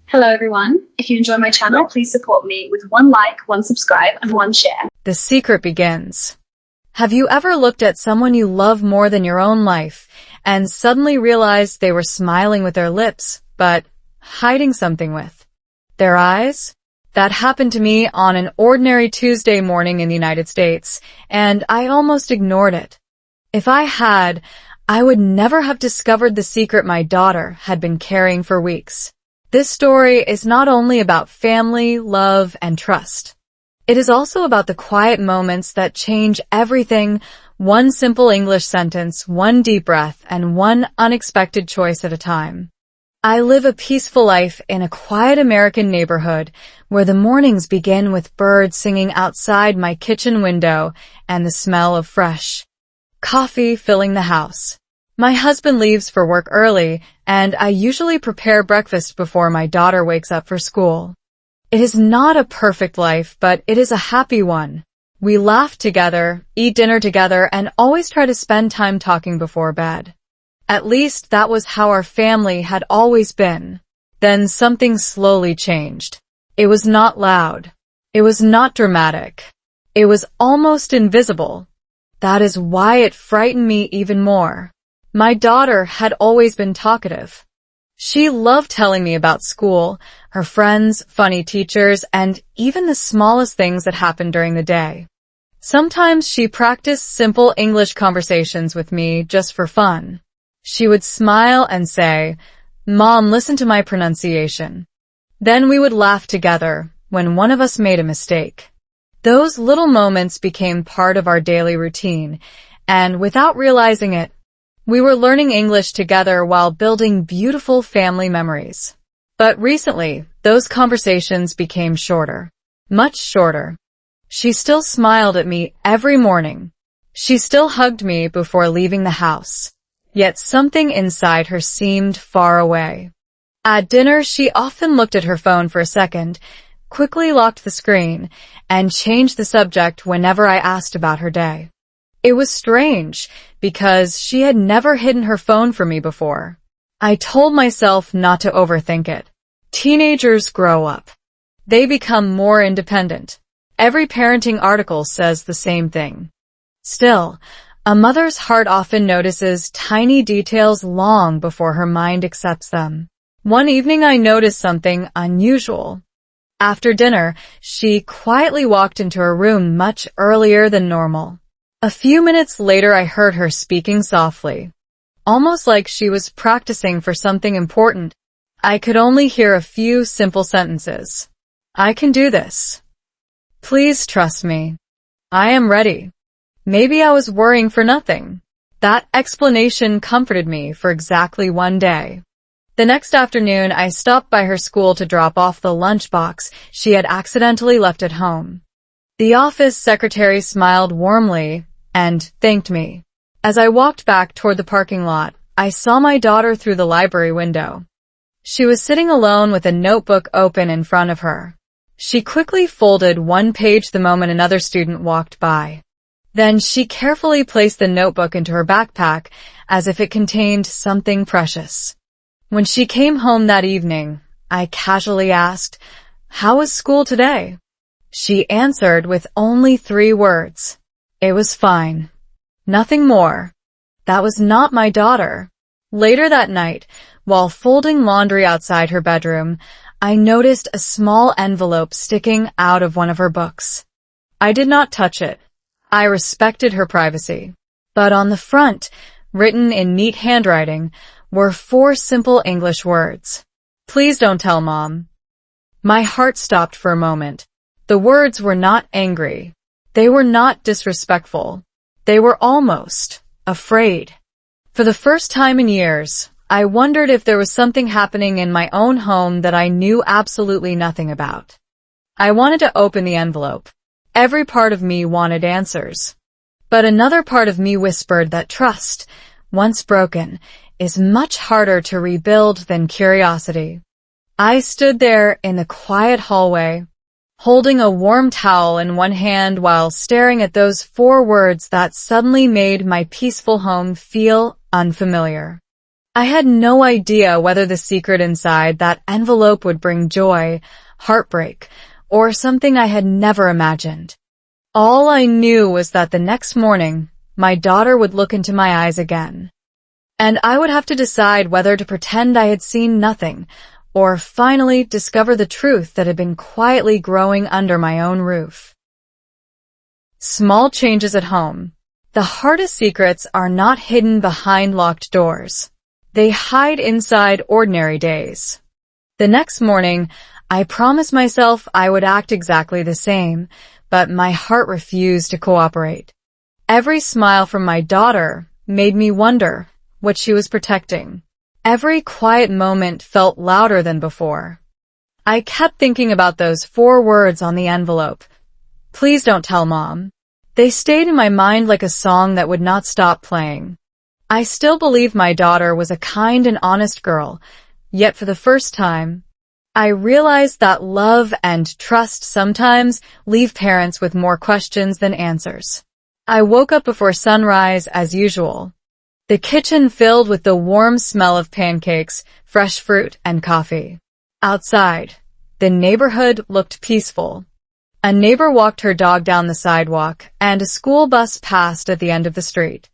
Hello everyone. If you enjoy my channel, please support me with one like, one subscribe, and one share. The secret begins. Have you ever looked at someone you love more than your own life and suddenly realized they were smiling with their lips, but hiding something with their eyes? That happened to me on an ordinary Tuesday morning in the United States, and I almost ignored it. If I had, I would never have discovered the secret my daughter had been carrying for weeks. This story is not only about family, love, and trust. It is also about the quiet moments that change everything, one simple English sentence, one deep breath, and one unexpected choice at a time. I live a peaceful life in a quiet American neighborhood where the mornings begin with birds singing outside my kitchen window and the smell of fresh coffee filling the house. My husband leaves for work early, and I usually prepare breakfast before my daughter wakes up for school. It is not a perfect life, but it is a happy one. We laugh together, eat dinner together, and always try to spend time talking before bed. At least that was how our family had always been. Then something slowly changed. It was not loud. It was not dramatic. It was almost invisible. That is why it frightened me even more. My daughter had always been talkative. She loved telling me about school, her friends, funny teachers, and even the smallest things that happened during the day. Sometimes she practiced simple English conversations with me just for fun. She would smile and say, "Mom, listen to my pronunciation." Then we would laugh together when one of us made a mistake. Those little moments became part of our daily routine, and without realizing it, we were learning English together while building beautiful family memories. But recently, those conversations became shorter. Much shorter. She still smiled at me every morning. She still hugged me before leaving the house. Yet something inside her seemed far away. At dinner, she often looked at her phone for a second, quickly locked the screen, and changed the subject whenever I asked about her day. It was strange, because she had never hidden her phone from me before. I told myself not to overthink it. Teenagers grow up. They become more independent. Every parenting article says the same thing. Still, a mother's heart often notices tiny details long before her mind accepts them. One evening I noticed something unusual. After dinner, she quietly walked into her room much earlier than normal. A few minutes later, I heard her speaking softly, almost like she was practicing for something important. I could only hear a few simple sentences. "I can do this. Please trust me. I am ready." Maybe I was worrying for nothing. That explanation comforted me for exactly one day. The next afternoon, I stopped by her school to drop off the lunchbox she had accidentally left at home. The office secretary smiled warmly and thanked me. As I walked back toward the parking lot, I saw my daughter through the library window. She was sitting alone with a notebook open in front of her. She quickly folded one page the moment another student walked by. Then she carefully placed the notebook into her backpack as if it contained something precious. When she came home that evening, I casually asked, "How was school today?" She answered with only 3 words. It was fine. Nothing more. That was not my daughter. Later that night, while folding laundry outside her bedroom, I noticed a small envelope sticking out of one of her books. I did not touch it. I respected her privacy. But on the front, written in neat handwriting, were 4 simple English words. "Please don't tell Mom." My heart stopped for a moment. The words were not angry. They were not disrespectful. They were almost afraid. For the first time in years, I wondered if there was something happening in my own home that I knew absolutely nothing about. I wanted to open the envelope. Every part of me wanted answers. But another part of me whispered that trust, once broken, is much harder to rebuild than curiosity. I stood there in the quiet hallway, holding a warm towel in one hand while staring at those 4 words that suddenly made my peaceful home feel unfamiliar. I had no idea whether the secret inside that envelope would bring joy, heartbreak, or something I had never imagined. All I knew was that the next morning, my daughter would look into my eyes again, and I would have to decide whether to pretend I had seen nothing, or finally discover the truth that had been quietly growing under my own roof. Small changes at home. The hardest secrets are not hidden behind locked doors. They hide inside ordinary days. The next morning, I promised myself I would act exactly the same, but my heart refused to cooperate. Every smile from my daughter made me wonder what she was protecting. Every quiet moment felt louder than before. I kept thinking about those 4 words on the envelope. Please don't tell Mom. They stayed in my mind like a song that would not stop playing. I still believed my daughter was a kind and honest girl, yet for the first time, I realized that love and trust sometimes leave parents with more questions than answers. I woke up before sunrise as usual. The kitchen filled with the warm smell of pancakes, fresh fruit, and coffee. Outside, the neighborhood looked peaceful. A neighbor walked her dog down the sidewalk, and a school bus passed at the end of the street.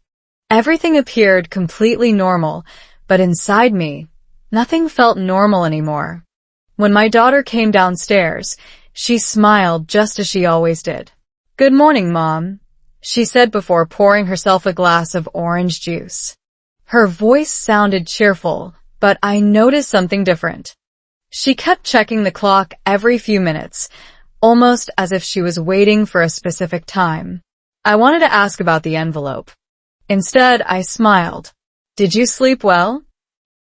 Everything appeared completely normal, but inside me, nothing felt normal anymore. When my daughter came downstairs, she smiled just as she always did. "Good morning, Mom," she said before pouring herself a glass of orange juice. Her voice sounded cheerful, but I noticed something different. She kept checking the clock every few minutes, almost as if she was waiting for a specific time. I wanted to ask about the envelope. Instead, I smiled. "Did you sleep well?"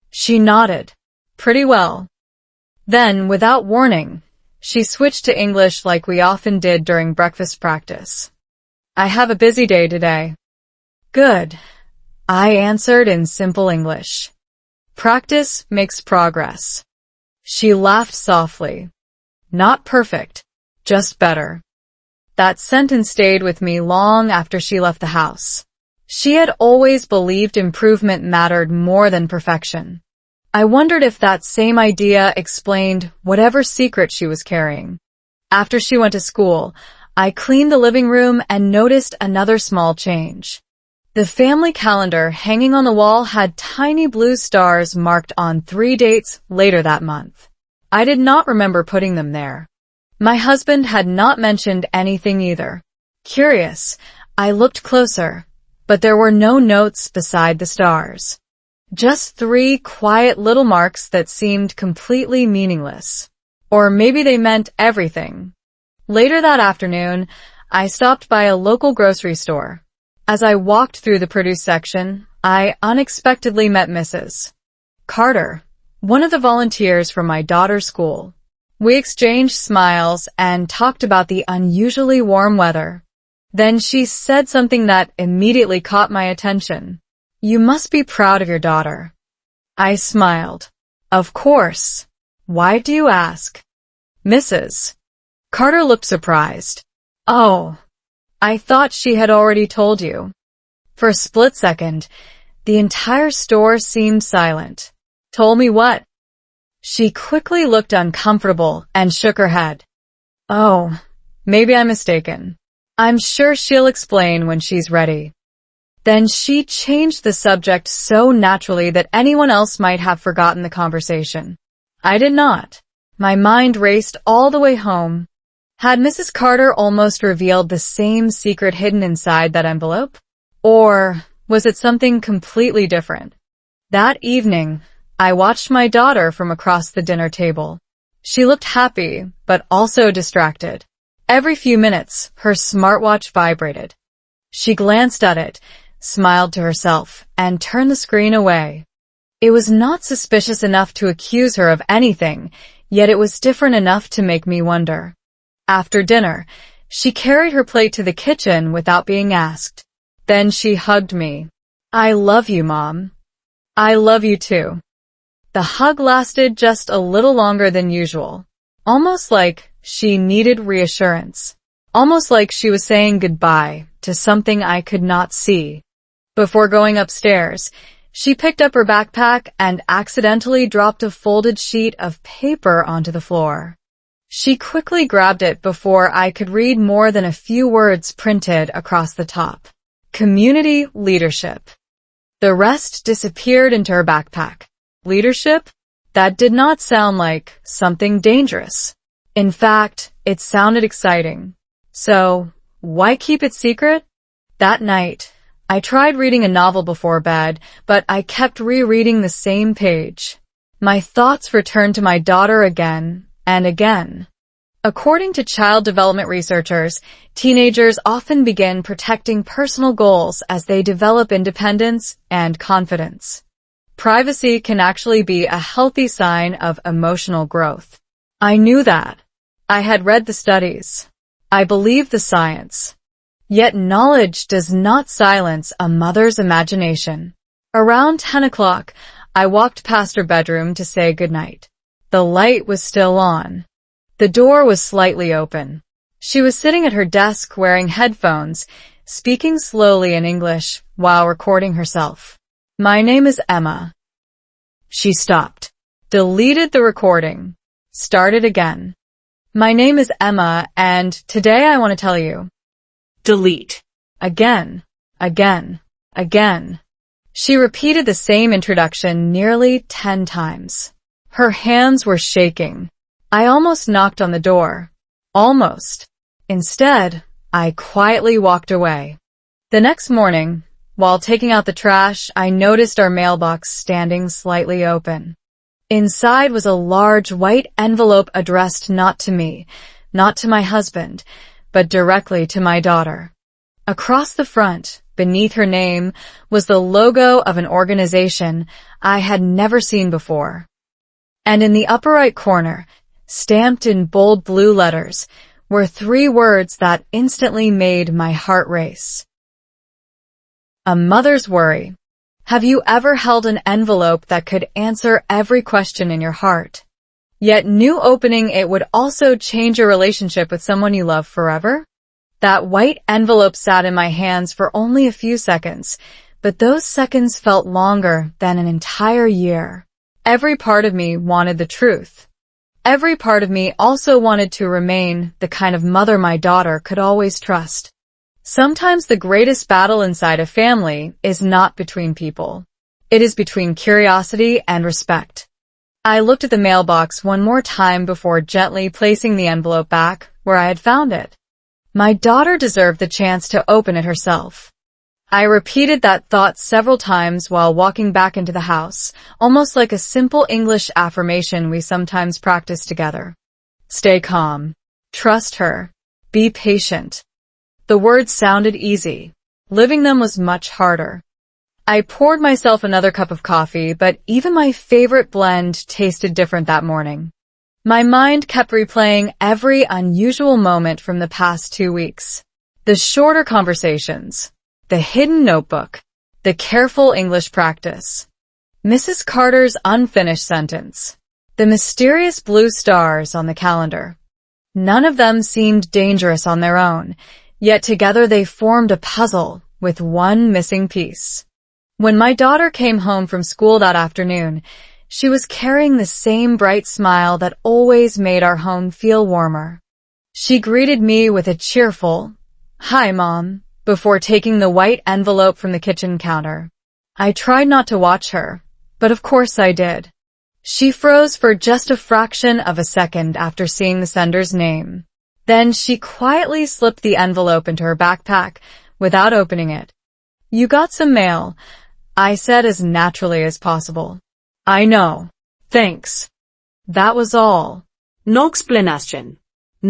She nodded. "Pretty well." Then, without warning, she switched to English like we often did during breakfast practice. "I have a busy day today." "Good," I answered in simple English. "Practice makes progress." She laughed softly. "Not perfect, just better." That sentence stayed with me long after she left the house. She had always believed improvement mattered more than perfection. I wondered if that same idea explained whatever secret she was carrying. After she went to school, I cleaned the living room and noticed another small change. The family calendar hanging on the wall had tiny blue stars marked on 3 dates later that month. I did not remember putting them there. My husband had not mentioned anything either. Curious, I looked closer, but there were no notes beside the stars. Just 3 quiet little marks that seemed completely meaningless. Or maybe they meant everything. Later that afternoon, I stopped by a local grocery store. As I walked through the produce section, I unexpectedly met Mrs. Carter, one of the volunteers from my daughter's school. We exchanged smiles and talked about the unusually warm weather. Then she said something that immediately caught my attention. "You must be proud of your daughter." I smiled. "Of course. Why do you ask?" Mrs. Carter looked surprised. "Oh, I thought she had already told you." For a split second, the entire store seemed silent. "Told me what?" She quickly looked uncomfortable and shook her head. "Oh, maybe I'm mistaken. I'm sure she'll explain when she's ready." Then she changed the subject so naturally that anyone else might have forgotten the conversation. I did not. My mind raced all the way home. Had Mrs. Carter almost revealed the same secret hidden inside that envelope? Or was it something completely different? That evening, I watched my daughter from across the dinner table. She looked happy, but also distracted. Every few minutes, her smartwatch vibrated. She glanced at it, smiled to herself, and turned the screen away. It was not suspicious enough to accuse her of anything, yet it was different enough to make me wonder. After dinner, she carried her plate to the kitchen without being asked. Then she hugged me. "I love you, Mom." "I love you too." The hug lasted just a little longer than usual, almost like she needed reassurance, almost like she was saying goodbye to something I could not see. Before going upstairs, She picked up her backpack and accidentally dropped a folded sheet of paper onto the floor. She quickly grabbed it before I could read more than a few words printed across the top. Community leadership. The rest disappeared into her backpack. Leadership? That did not sound like something dangerous. In fact, it sounded exciting. So, why keep it secret? That night, I tried reading a novel before bed, but I kept rereading the same page. My thoughts returned to my daughter again and again. According to child development researchers, teenagers often begin protecting personal goals as they develop independence and confidence. Privacy can actually be a healthy sign of emotional growth. I knew that. I had read the studies. I believed the science. Yet knowledge does not silence a mother's imagination. Around 10 o'clock, I walked past her bedroom to say goodnight. The light was still on. The door was slightly open. She was sitting at her desk wearing headphones, speaking slowly in English while recording herself. My name is Emma. She stopped, deleted the recording, started again. My name is Emma, and today I want to tell you. Delete. Again, again, again. She repeated the same introduction nearly 10 times. Her hands were shaking. I almost knocked on the door. Almost. Instead, I quietly walked away. The next morning, while taking out the trash, I noticed our mailbox standing slightly open. Inside was a large white envelope addressed not to me, not to my husband, but directly to my daughter. Across the front, beneath her name, was the logo of an organization I had never seen before. And in the upper right corner, stamped in bold blue letters, were 3 words that instantly made my heart race. A mother's worry. Have you ever held an envelope that could answer every question in your heart? Yet new opening it would also change your relationship with someone you love forever? That white envelope sat in my hands for only a few seconds, but those seconds felt longer than an entire year. Every part of me wanted the truth. Every part of me also wanted to remain the kind of mother my daughter could always trust. Sometimes the greatest battle inside a family is not between people. It is between curiosity and respect. I looked at the mailbox one more time before gently placing the envelope back where I had found it. My daughter deserved the chance to open it herself. I repeated that thought several times while walking back into the house, almost like a simple English affirmation we sometimes practice together. Stay calm. Trust her. Be patient. The words sounded easy. Living them was much harder. I poured myself another cup of coffee, but even my favorite blend tasted different that morning. My mind kept replaying every unusual moment from the past 2 weeks. The shorter conversations, the hidden notebook, the careful English practice, Mrs. Carter's unfinished sentence, the mysterious blue stars on the calendar. None of them seemed dangerous on their own, yet together they formed a puzzle with one missing piece. When my daughter came home from school that afternoon, she was carrying the same bright smile that always made our home feel warmer. She greeted me with a cheerful, "Hi, Mom," before taking the white envelope from the kitchen counter. I tried not to watch her, but of course I did. She froze for just a fraction of a second after seeing the sender's name. Then she quietly slipped the envelope into her backpack without opening it. "You got some mail," I said as naturally as possible. "I know. Thanks." That was all. No explanation.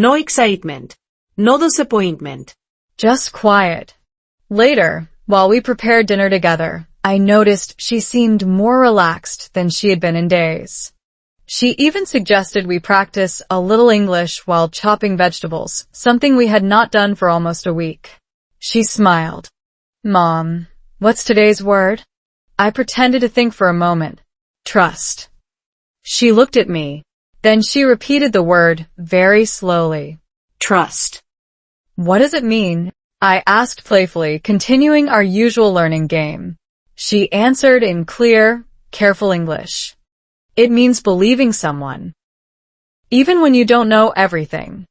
No excitement. No disappointment. Just quiet. Later, while we prepared dinner together, I noticed she seemed more relaxed than she had been in days. She even suggested we practice a little English while chopping vegetables, something we had not done for almost a week. She smiled. "Mom, what's today's word?" I pretended to think for a moment. "Trust." She looked at me. Then she repeated the word very slowly. Trust. "What does it mean?" I asked playfully, continuing our usual learning game. She answered in clear, careful English. It means believing someone, even when you don't know everything.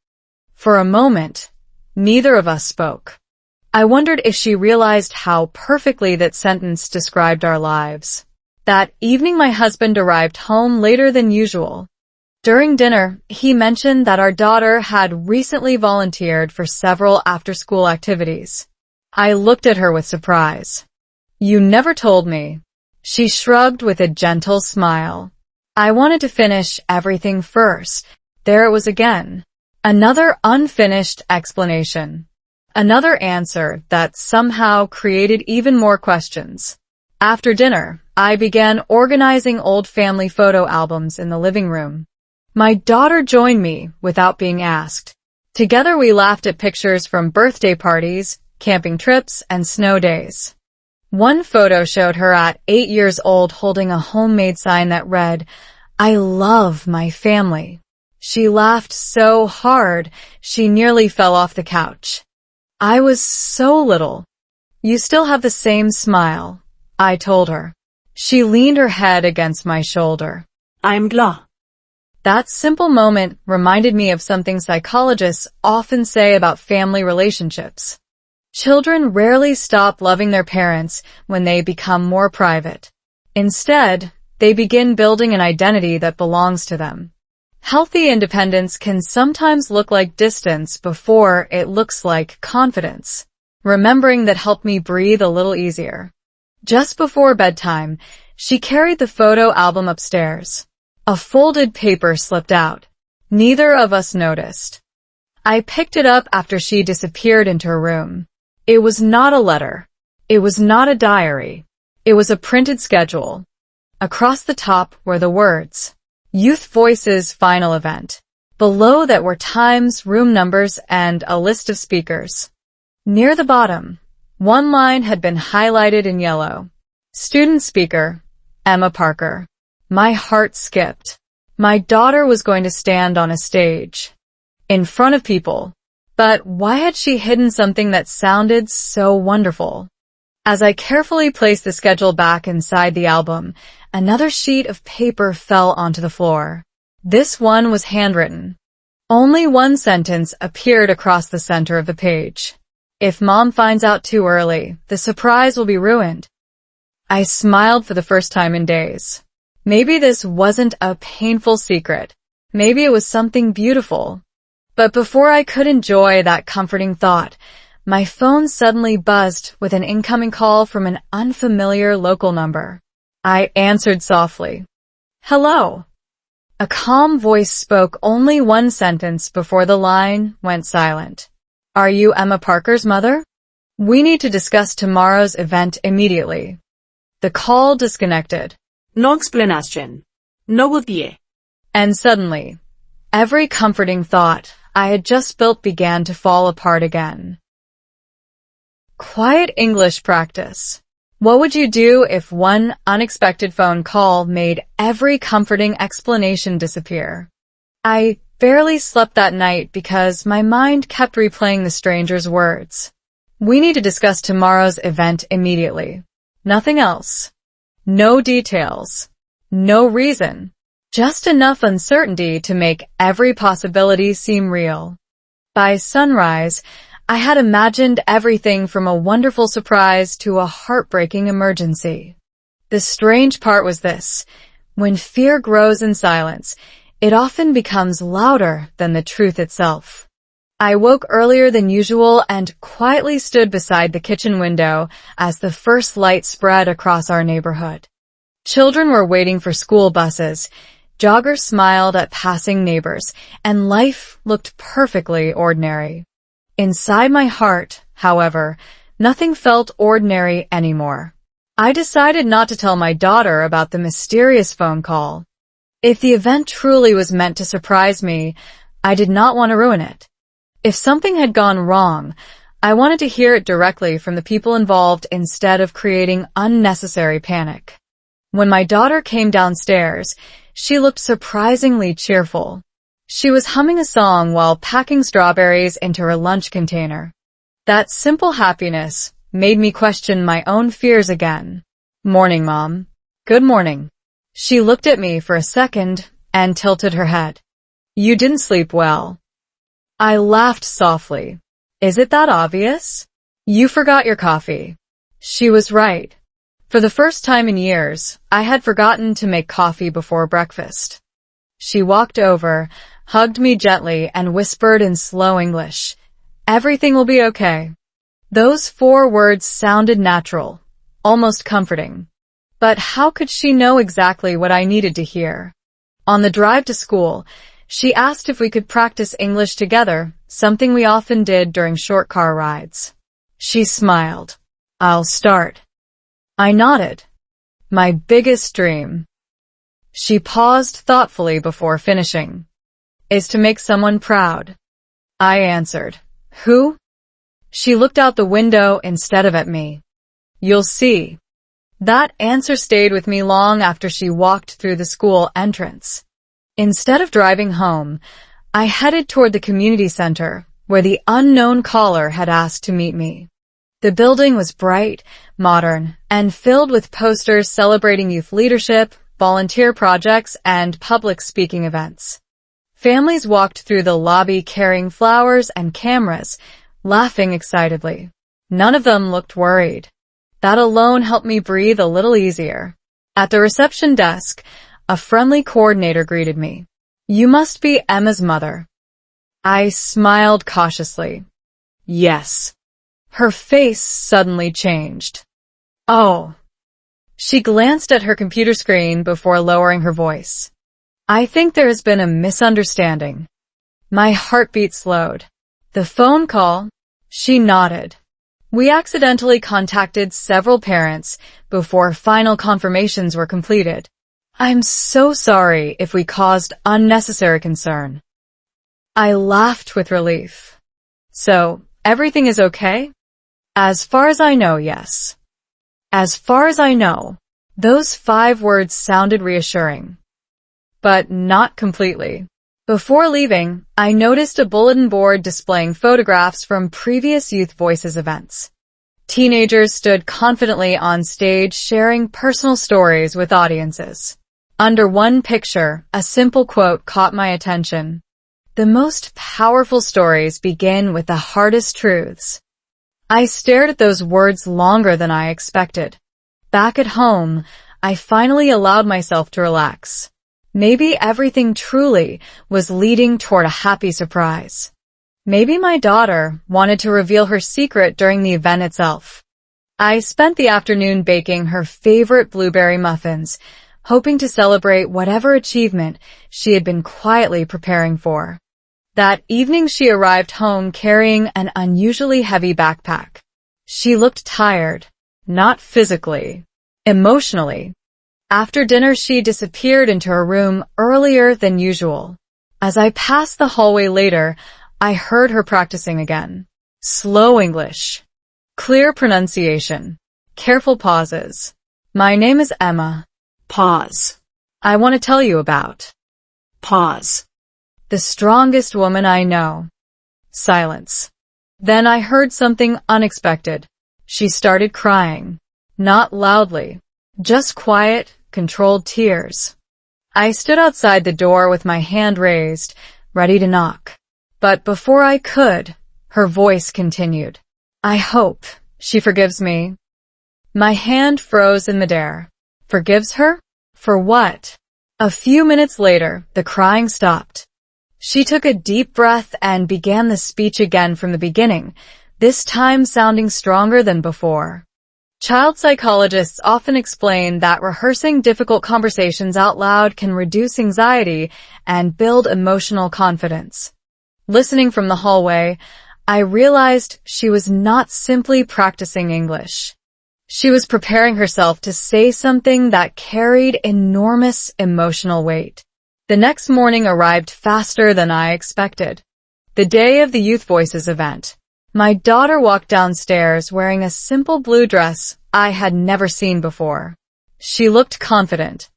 For a moment, neither of us spoke. I wondered if she realized how perfectly that sentence described our lives. That evening my husband arrived home later than usual. During dinner, he mentioned that our daughter had recently volunteered for several after-school activities. I looked at her with surprise. You never told me. She shrugged with a gentle smile. I wanted to finish everything first. There it was again. Another unfinished explanation. Another answer that somehow created even more questions. After dinner, I began organizing old family photo albums in the living room. My daughter joined me without being asked. Together we laughed at pictures from birthday parties, camping trips, and snow days. One photo showed her at 8 years old holding a homemade sign that read, "I love my family." She laughed so hard, she nearly fell off the couch. I was so little. You still have the same smile, I told her. She leaned her head against my shoulder. I'm glad. That simple moment reminded me of something psychologists often say about family relationships. Children rarely stop loving their parents when they become more private. Instead, they begin building an identity that belongs to them. Healthy independence can sometimes look like distance before it looks like confidence. Remembering that helped me breathe a little easier. Just before bedtime, she carried the photo album upstairs. A folded paper slipped out. Neither of us noticed. I picked it up after she disappeared into her room. It was not a letter. It was not a diary. It was a printed schedule. Across the top were the words, Youth Voices Final Event. Below that were times, room numbers, and a list of speakers. Near the bottom, one line had been highlighted in yellow. Student speaker, Emma Parker. My heart skipped. My daughter was going to stand on a stage. In front of people. But why had she hidden something that sounded so wonderful? As I carefully placed the schedule back inside the album, another sheet of paper fell onto the floor. This one was handwritten. Only one sentence appeared across the center of the page. If Mom finds out too early, the surprise will be ruined. I smiled for the first time in days. Maybe this wasn't a painful secret. Maybe it was something beautiful. But before I could enjoy that comforting thought, my phone suddenly buzzed with an incoming call from an unfamiliar local number. I answered softly. Hello. A calm voice spoke only one sentence before the line went silent. Are you Emma Parker's mother? We need to discuss tomorrow's event immediately. The call disconnected. No explanation. No odie. And suddenly, every comforting thought I had just built began to fall apart again. Quiet English practice. What would you do if one unexpected phone call made every comforting explanation disappear? I barely slept that night because my mind kept replaying the stranger's words. We need to discuss tomorrow's event immediately. Nothing else. No details. No reason. Just enough uncertainty to make every possibility seem real. By sunrise, I had imagined everything from a wonderful surprise to a heartbreaking emergency. The strange part was this. When fear grows in silence, it often becomes louder than the truth itself. I woke earlier than usual and quietly stood beside the kitchen window as the first light spread across our neighborhood. Children were waiting for school buses, joggers smiled at passing neighbors, and life looked perfectly ordinary. Inside my heart, however, nothing felt ordinary anymore. I decided not to tell my daughter about the mysterious phone call. If the event truly was meant to surprise me, I did not want to ruin it. If something had gone wrong, I wanted to hear it directly from the people involved instead of creating unnecessary panic. When my daughter came downstairs, she looked surprisingly cheerful. She was humming a song while packing strawberries into her lunch container. That simple happiness made me question my own fears again. Morning, Mom. Good morning. She looked at me for a second and tilted her head. You didn't sleep well. I laughed softly. Is it that obvious? You forgot your coffee. She was right. For the first time in years, I had forgotten to make coffee before breakfast. She walked over, hugged me gently, and whispered in slow English, "Everything will be okay." Those 4 words sounded natural, almost comforting. But how could she know exactly what I needed to hear? On the drive to school, she asked if we could practice English together, something we often did during short car rides. She smiled. I'll start. I nodded. My biggest dream. She paused thoughtfully before finishing. Is to make someone proud. I answered. Who? She looked out the window instead of at me. You'll see. That answer stayed with me long after she walked through the school entrance. Instead of driving home, I headed toward the community center, where the unknown caller had asked to meet me. The building was bright, modern, and filled with posters celebrating youth leadership, volunteer projects, and public speaking events. Families walked through the lobby carrying flowers and cameras, laughing excitedly. None of them looked worried. That alone helped me breathe a little easier. At the reception desk, a friendly coordinator greeted me. You must be Emma's mother. I smiled cautiously. Yes. Her face suddenly changed. Oh. She glanced at her computer screen before lowering her voice. I think there has been a misunderstanding. My heartbeat slowed. The phone call? She nodded. We accidentally contacted several parents before final confirmations were completed. I'm so sorry if we caused unnecessary concern. I laughed with relief. So, everything is okay? As far as I know, yes. As far as I know, those 5 words sounded reassuring. But not completely. Before leaving, I noticed a bulletin board displaying photographs from previous Youth Voices events. Teenagers stood confidently on stage sharing personal stories with audiences. Under one picture, a simple quote caught my attention. The most powerful stories begin with the hardest truths. I stared at those words longer than I expected. Back at home, I finally allowed myself to relax. Maybe everything truly was leading toward a happy surprise. Maybe my daughter wanted to reveal her secret during the event itself. I spent the afternoon baking her favorite blueberry muffins, hoping to celebrate whatever achievement she had been quietly preparing for. That evening she arrived home carrying an unusually heavy backpack. She looked tired, not physically, emotionally. After dinner, she disappeared into her room earlier than usual. As I passed the hallway later, I heard her practicing again. Slow English. Clear pronunciation. Careful pauses. My name is Emma. Pause. I want to tell you about. Pause. The strongest woman I know. Silence. Then I heard something unexpected. She started crying. Not loudly. Just quiet, controlled tears. I stood outside the door with my hand raised, ready to knock. But before I could, her voice continued. I hope she forgives me. My hand froze in midair. Forgives her? For what? A few minutes later, the crying stopped. She took a deep breath and began the speech again from the beginning, this time sounding stronger than before. Child psychologists often explain that rehearsing difficult conversations out loud can reduce anxiety and build emotional confidence. Listening from the hallway, I realized she was not simply practicing English. She was preparing herself to say something that carried enormous emotional weight. The next morning arrived faster than I expected. The day of the Youth Voices event. My daughter walked downstairs wearing a simple blue dress I had never seen before. She looked confident.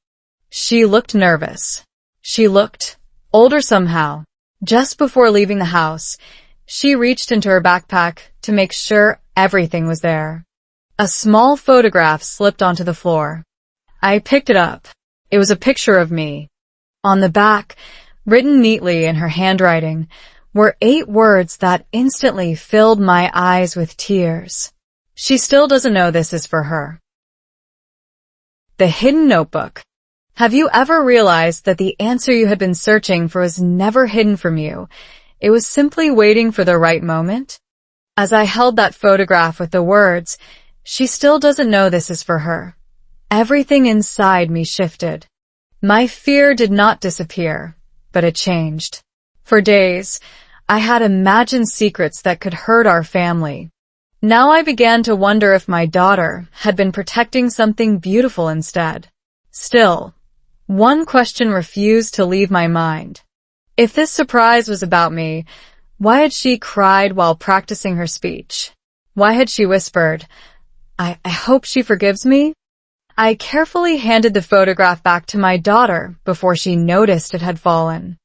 She looked nervous. She looked older somehow. Just before leaving the house, she reached into her backpack to make sure everything was there. A small photograph slipped onto the floor. I picked it up. It was a picture of me. On the back, written neatly in her handwriting, were 8 words that instantly filled my eyes with tears. She still doesn't know this is for her. The hidden notebook. Have you ever realized that the answer you had been searching for was never hidden from you? It was simply waiting for the right moment? As I held that photograph with the words, she still doesn't know this is for her, everything inside me shifted. My fear did not disappear, but it changed. For days, I had imagined secrets that could hurt our family. Now I began to wonder if my daughter had been protecting something beautiful instead. Still, one question refused to leave my mind. If this surprise was about me, why had she cried while practicing her speech? Why had she whispered, I hope she forgives me? I carefully handed the photograph back to my daughter before she noticed it had fallen.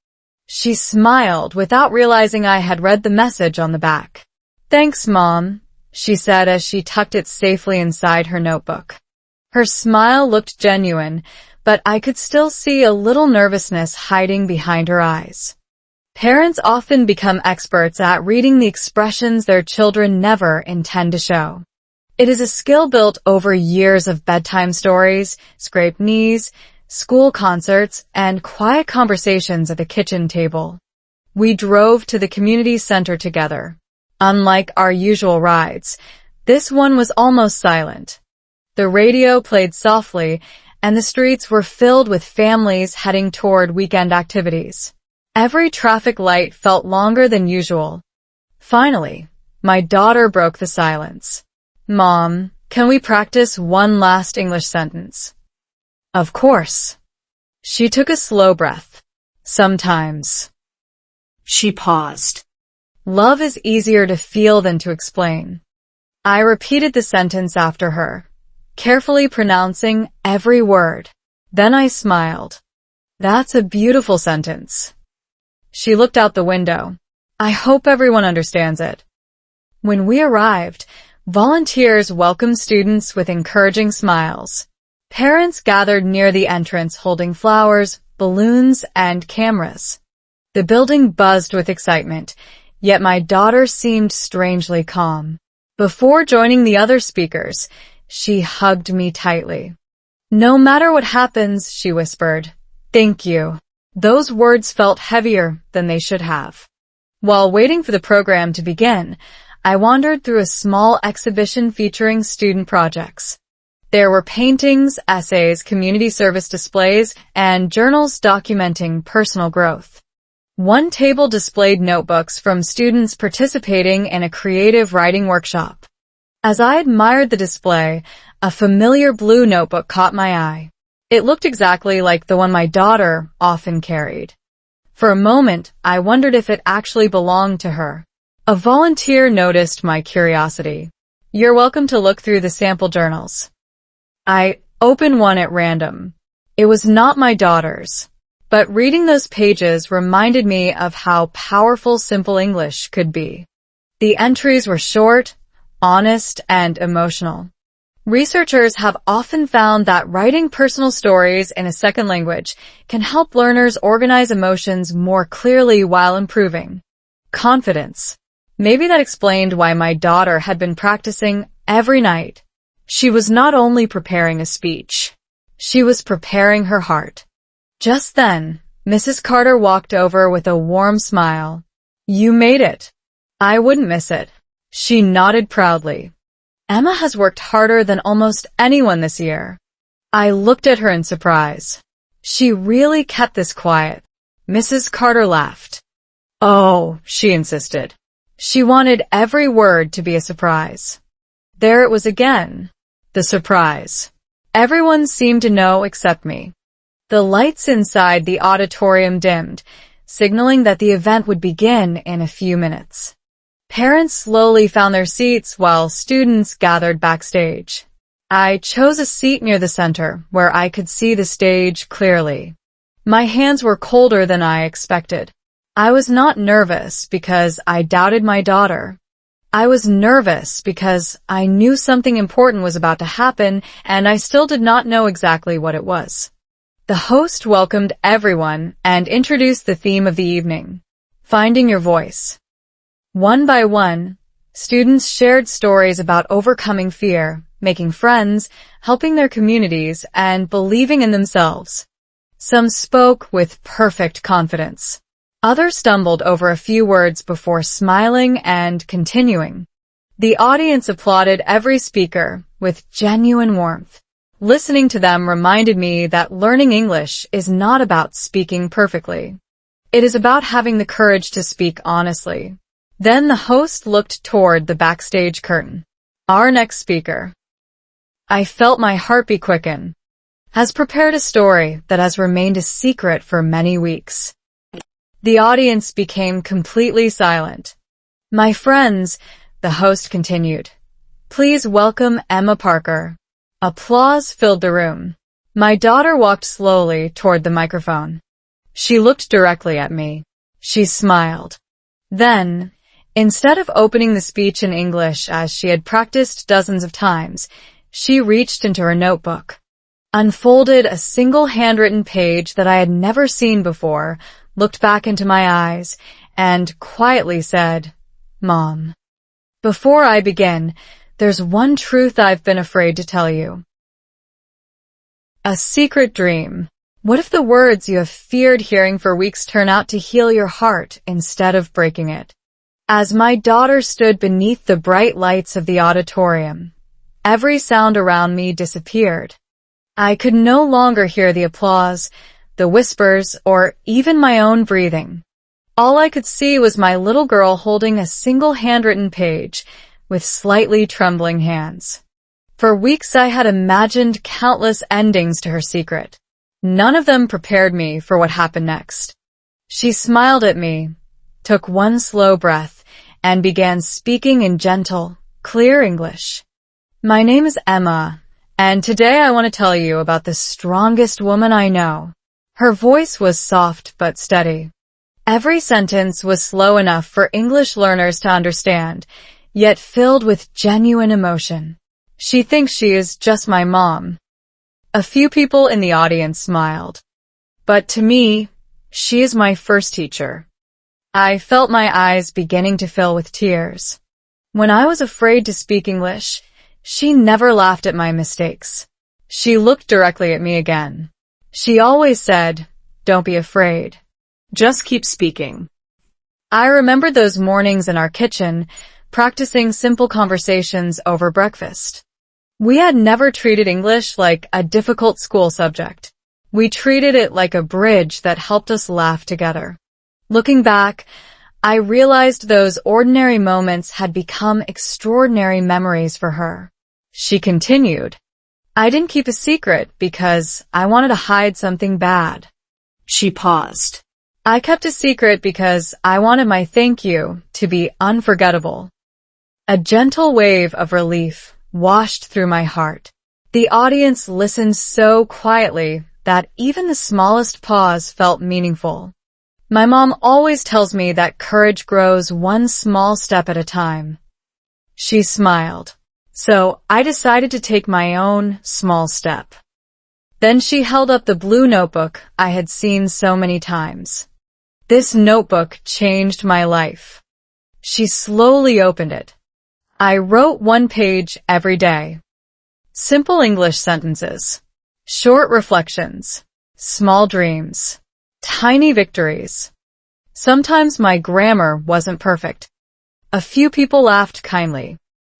She smiled without realizing I had read the message on the back. Thanks, Mom, she said as she tucked it safely inside her notebook. Her smile looked genuine, but I could still see a little nervousness hiding behind her eyes. Parents often become experts at reading the expressions their children never intend to show. It is a skill built over years of bedtime stories, scraped knees, school concerts, and quiet conversations at the kitchen table. We drove to the community center together. Unlike our usual rides, this one was almost silent. The radio played softly, and the streets were filled with families heading toward weekend activities. Every traffic light felt longer than usual. Finally, my daughter broke the silence. Mom, can we practice one last English sentence? Of course. She took a slow breath. Sometimes. She paused. Love is easier to feel than to explain. I repeated the sentence after her, carefully pronouncing every word. Then I smiled. That's a beautiful sentence. She looked out the window. I hope everyone understands it. When we arrived, volunteers welcomed students with encouraging smiles. Parents gathered near the entrance holding flowers, balloons, and cameras. The building buzzed with excitement, yet my daughter seemed strangely calm. Before joining the other speakers, she hugged me tightly. No matter what happens, she whispered, thank you. Those words felt heavier than they should have. While waiting for the program to begin, I wandered through a small exhibition featuring student projects. There were paintings, essays, community service displays, and journals documenting personal growth. One table displayed notebooks from students participating in a creative writing workshop. As I admired the display, a familiar blue notebook caught my eye. It looked exactly like the one my daughter often carried. For a moment, I wondered if it actually belonged to her. A volunteer noticed my curiosity. You're welcome to look through the sample journals. I opened one at random. It was not my daughter's, but reading those pages reminded me of how powerful simple English could be. The entries were short, honest, and emotional. Researchers have often found that writing personal stories in a second language can help learners organize emotions more clearly while improving confidence. Maybe that explained why my daughter had been practicing every night. She was not only preparing a speech, she was preparing her heart. Just then, Mrs. Carter walked over with a warm smile. You made it. I wouldn't miss it. She nodded proudly. Emma has worked harder than almost anyone this year. I looked at her in surprise. She really kept this quiet. Mrs. Carter laughed. Oh, she insisted. She wanted every word to be a surprise. There it was again. The surprise. Everyone seemed to know except me. The lights inside the auditorium dimmed, signaling that the event would begin in a few minutes. Parents slowly found their seats while students gathered backstage. I chose a seat near the center where I could see the stage clearly. My hands were colder than I expected. I was not nervous because I doubted my daughter. I was nervous because I knew something important was about to happen, and I still did not know exactly what it was. The host welcomed everyone and introduced the theme of the evening, finding your voice. One by one, students shared stories about overcoming fear, making friends, helping their communities, and believing in themselves. Some spoke with perfect confidence. Others stumbled over a few words before smiling and continuing. The audience applauded every speaker with genuine warmth. Listening to them reminded me that learning English is not about speaking perfectly. It is about having the courage to speak honestly. Then the host looked toward the backstage curtain. Our next speaker. I felt my heartbeat quicken. Has prepared a story that has remained a secret for many weeks. The audience became completely silent. My friends, the host continued, please welcome Emma Parker. Applause filled the room. My daughter walked slowly toward the microphone. She looked directly at me. She smiled. Then, instead of opening the speech in English as she had practiced dozens of times, she reached into her notebook, unfolded a single handwritten page that I had never seen before, looked back into my eyes, and quietly said, Mom. Before I begin, there's one truth I've been afraid to tell you. A secret dream. What if the words you have feared hearing for weeks turn out to heal your heart instead of breaking it? As my daughter stood beneath the bright lights of the auditorium, every sound around me disappeared. I could no longer hear the applause, the whispers, or even my own breathing. All I could see was my little girl holding a single handwritten page with slightly trembling hands. For weeks I had imagined countless endings to her secret. None of them prepared me for what happened next. She smiled at me, took one slow breath, and began speaking in gentle, clear English. My name is Emma, and today I want to tell you about the strongest woman I know. Her voice was soft but steady. Every sentence was slow enough for English learners to understand, yet filled with genuine emotion. She thinks she is just my mom. A few people in the audience smiled. But to me, she is my first teacher. I felt my eyes beginning to fill with tears. When I was afraid to speak English, she never laughed at my mistakes. She looked directly at me again. She always said, don't be afraid. Just keep speaking. I remember those mornings in our kitchen, practicing simple conversations over breakfast. We had never treated English like a difficult school subject. We treated it like a bridge that helped us laugh together. Looking back, I realized those ordinary moments had become extraordinary memories for her. She continued, I didn't keep a secret because I wanted to hide something bad. She paused. I kept a secret because I wanted my thank you to be unforgettable. A gentle wave of relief washed through my heart. The audience listened so quietly that even the smallest pause felt meaningful. My mom always tells me that courage grows one small step at a time. She smiled. So I decided to take my own small step. Then she held up the blue notebook I had seen so many times. This notebook changed my life. She slowly opened it. I wrote one page every day. Simple English sentences, short reflections, small dreams, tiny victories. Sometimes my grammar wasn't perfect. A few people laughed kindly.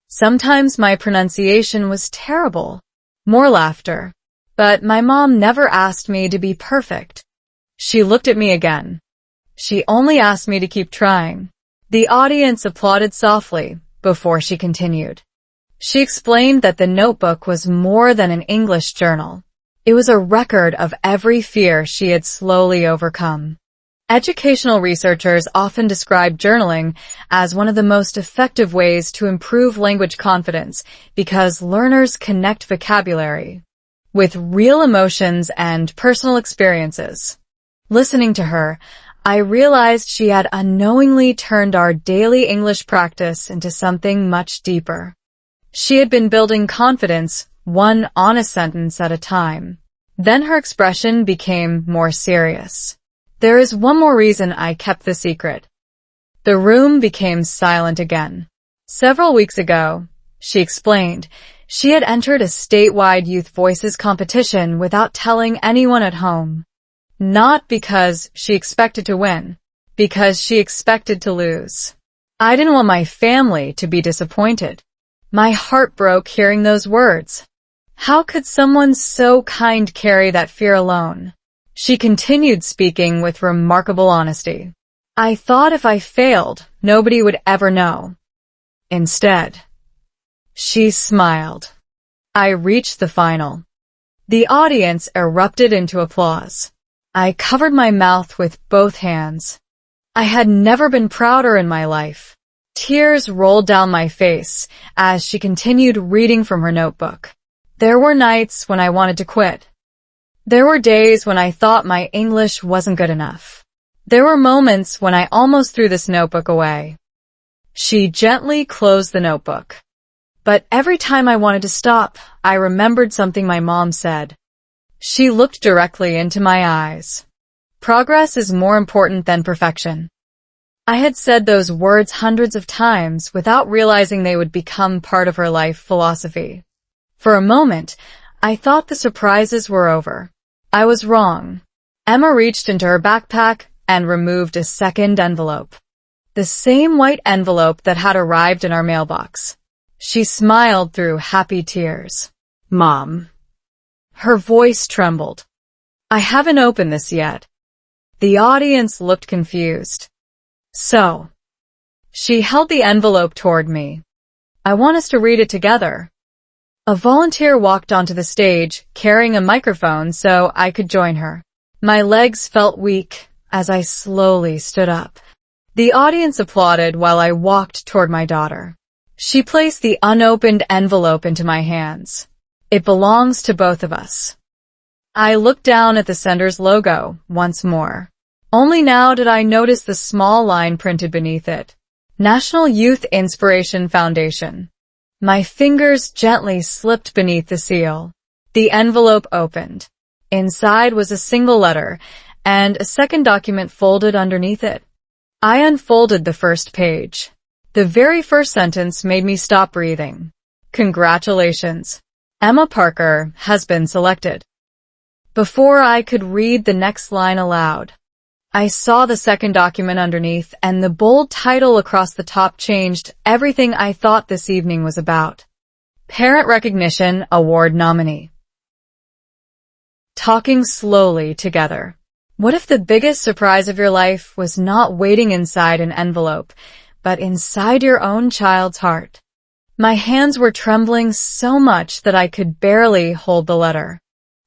Sometimes my pronunciation was terrible. More laughter. But my mom never asked me to be perfect. She looked at me again. She only asked me to keep trying. The audience applauded softly before she continued. She explained that the notebook was more than an English journal. It was a record of every fear she had slowly overcome. Educational researchers often describe journaling as one of the most effective ways to improve language confidence because learners connect vocabulary with real emotions and personal experiences. Listening to her, I realized she had unknowingly turned our daily English practice into something much deeper. She had been building confidence, one honest sentence at a time. Then her expression became more serious. There is one more reason I kept the secret. The room became silent again. Several weeks ago, she explained, she had entered a statewide Youth Voices competition without telling anyone at home. Not because she expected to win, because she expected to lose. I didn't want my family to be disappointed. My heart broke hearing those words. How could someone so kind carry that fear alone? She continued speaking with remarkable honesty. I thought if I failed, nobody would ever know. Instead, she smiled. I reached the final. The audience erupted into applause. I covered my mouth with both hands. I had never been prouder in my life. Tears rolled down my face as she continued reading from her notebook. There were nights when I wanted to quit. There were days when I thought my English wasn't good enough. There were moments when I almost threw this notebook away. She gently closed the notebook. But every time I wanted to stop, I remembered something my mom said. She looked directly into my eyes. Progress is more important than perfection. I had said those words hundreds of times without realizing they would become part of her life philosophy. For a moment, I thought the surprises were over. I was wrong. Emma reached into her backpack and removed a second envelope. The same white envelope that had arrived in our mailbox. She smiled through happy tears. Mom. Her voice trembled. I haven't opened this yet. The audience looked confused. So, she held the envelope toward me. I want us to read it together. A volunteer walked onto the stage, carrying a microphone so I could join her. My legs felt weak as I slowly stood up. The audience applauded while I walked toward my daughter. She placed the unopened envelope into my hands. It belongs to both of us. I looked down at the sender's logo once more. Only now did I notice the small line printed beneath it. National Youth Inspiration Foundation. My fingers gently slipped beneath the seal. The envelope opened. Inside was a single letter, and a second document folded underneath it. I unfolded the first page. The very first sentence made me stop breathing. Congratulations. Emma Parker has been selected. Before I could read the next line aloud, I saw the second document underneath, and the bold title across the top changed everything I thought this evening was about. Parent Recognition Award Nominee. Talking slowly together. What if the biggest surprise of your life was not waiting inside an envelope, but inside your own child's heart? My hands were trembling so much that I could barely hold the letter.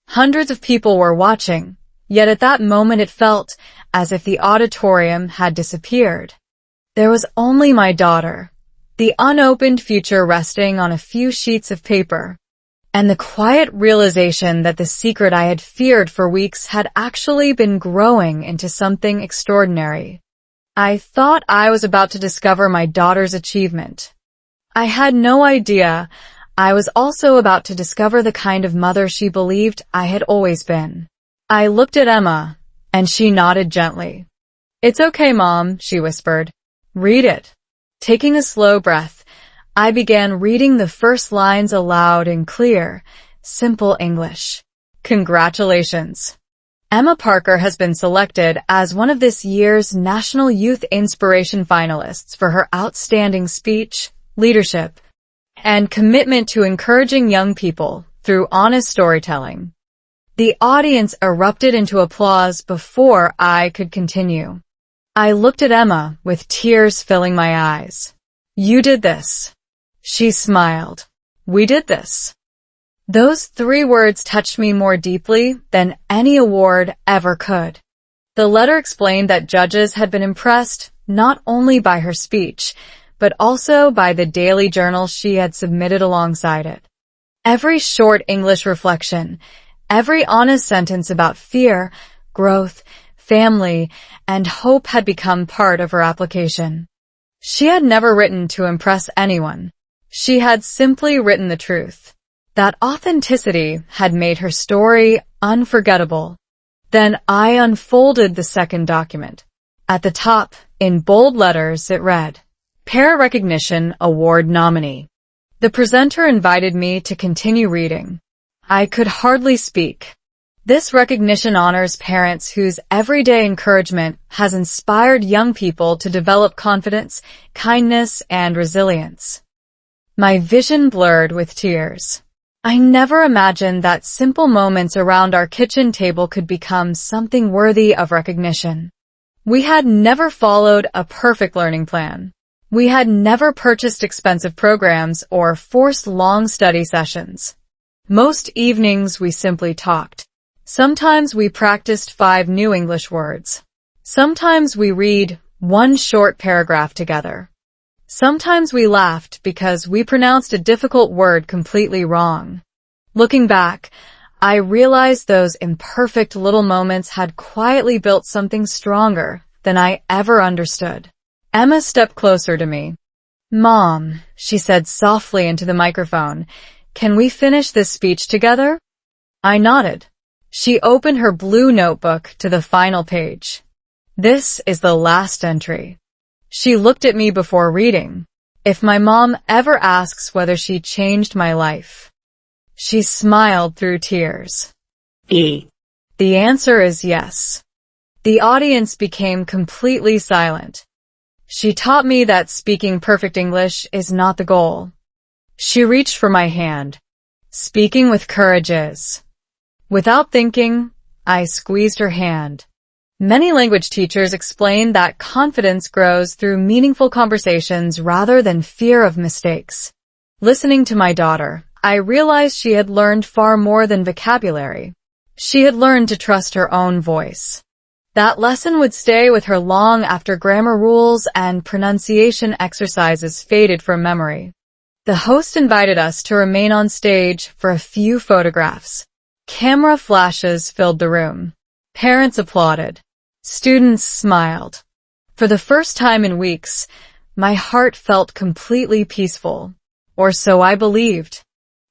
Hundreds of people were watching, yet at that moment it felt as if the auditorium had disappeared. There was only my daughter, the unopened future resting on a few sheets of paper, and the quiet realization that the secret I had feared for weeks had actually been growing into something extraordinary. I thought I was about to discover my daughter's achievement. I had no idea I was also about to discover the kind of mother she believed I had always been. I looked at Emma, and she nodded gently. It's okay, Mom, she whispered. Read it. Taking a slow breath, I began reading the first lines aloud in clear, simple English. Congratulations. Emma Parker has been selected as one of this year's National Youth Inspiration finalists for her outstanding speech, leadership, and commitment to encouraging young people through honest storytelling. The audience erupted into applause before I could continue. I looked at Emma with tears filling my eyes. You did this. She smiled. We did this. Those 3 words touched me more deeply than any award ever could. The letter explained that judges had been impressed not only by her speech, but also by the daily journal she had submitted alongside it. Every short English reflection, every honest sentence about fear, growth, family, and hope had become part of her application. She had never written to impress anyone. She had simply written the truth. That authenticity had made her story unforgettable. Then I unfolded the second document. At the top, in bold letters, it read, Parent Recognition Award Nominee. The presenter invited me to continue reading. I could hardly speak. This recognition honors parents whose everyday encouragement has inspired young people to develop confidence, kindness, and resilience. My vision blurred with tears. I never imagined that simple moments around our kitchen table could become something worthy of recognition. We had never followed a perfect learning plan. We had never purchased expensive programs or forced long study sessions. Most evenings we simply talked. Sometimes we practiced 5 new English words. Sometimes we read one short paragraph together. Sometimes we laughed because we pronounced a difficult word completely wrong. Looking back, I realized those imperfect little moments had quietly built something stronger than I ever understood. Emma stepped closer to me. Mom, she said softly into the microphone, can we finish this speech together? I nodded. She opened her blue notebook to the final page. This is the last entry. She looked at me before reading. If my mom ever asks whether she changed my life. She smiled through tears. The answer is yes. The audience became completely silent. She taught me that speaking perfect English is not the goal. She reached for my hand. Speaking with courage is. Without thinking, I squeezed her hand. Many language teachers explain that confidence grows through meaningful conversations rather than fear of mistakes. Listening to my daughter, I realized she had learned far more than vocabulary. She had learned to trust her own voice. That lesson would stay with her long after grammar rules and pronunciation exercises faded from memory. The host invited us to remain on stage for a few photographs. Camera flashes filled the room. Parents applauded. Students smiled. For the first time in weeks, my heart felt completely peaceful. Or so I believed.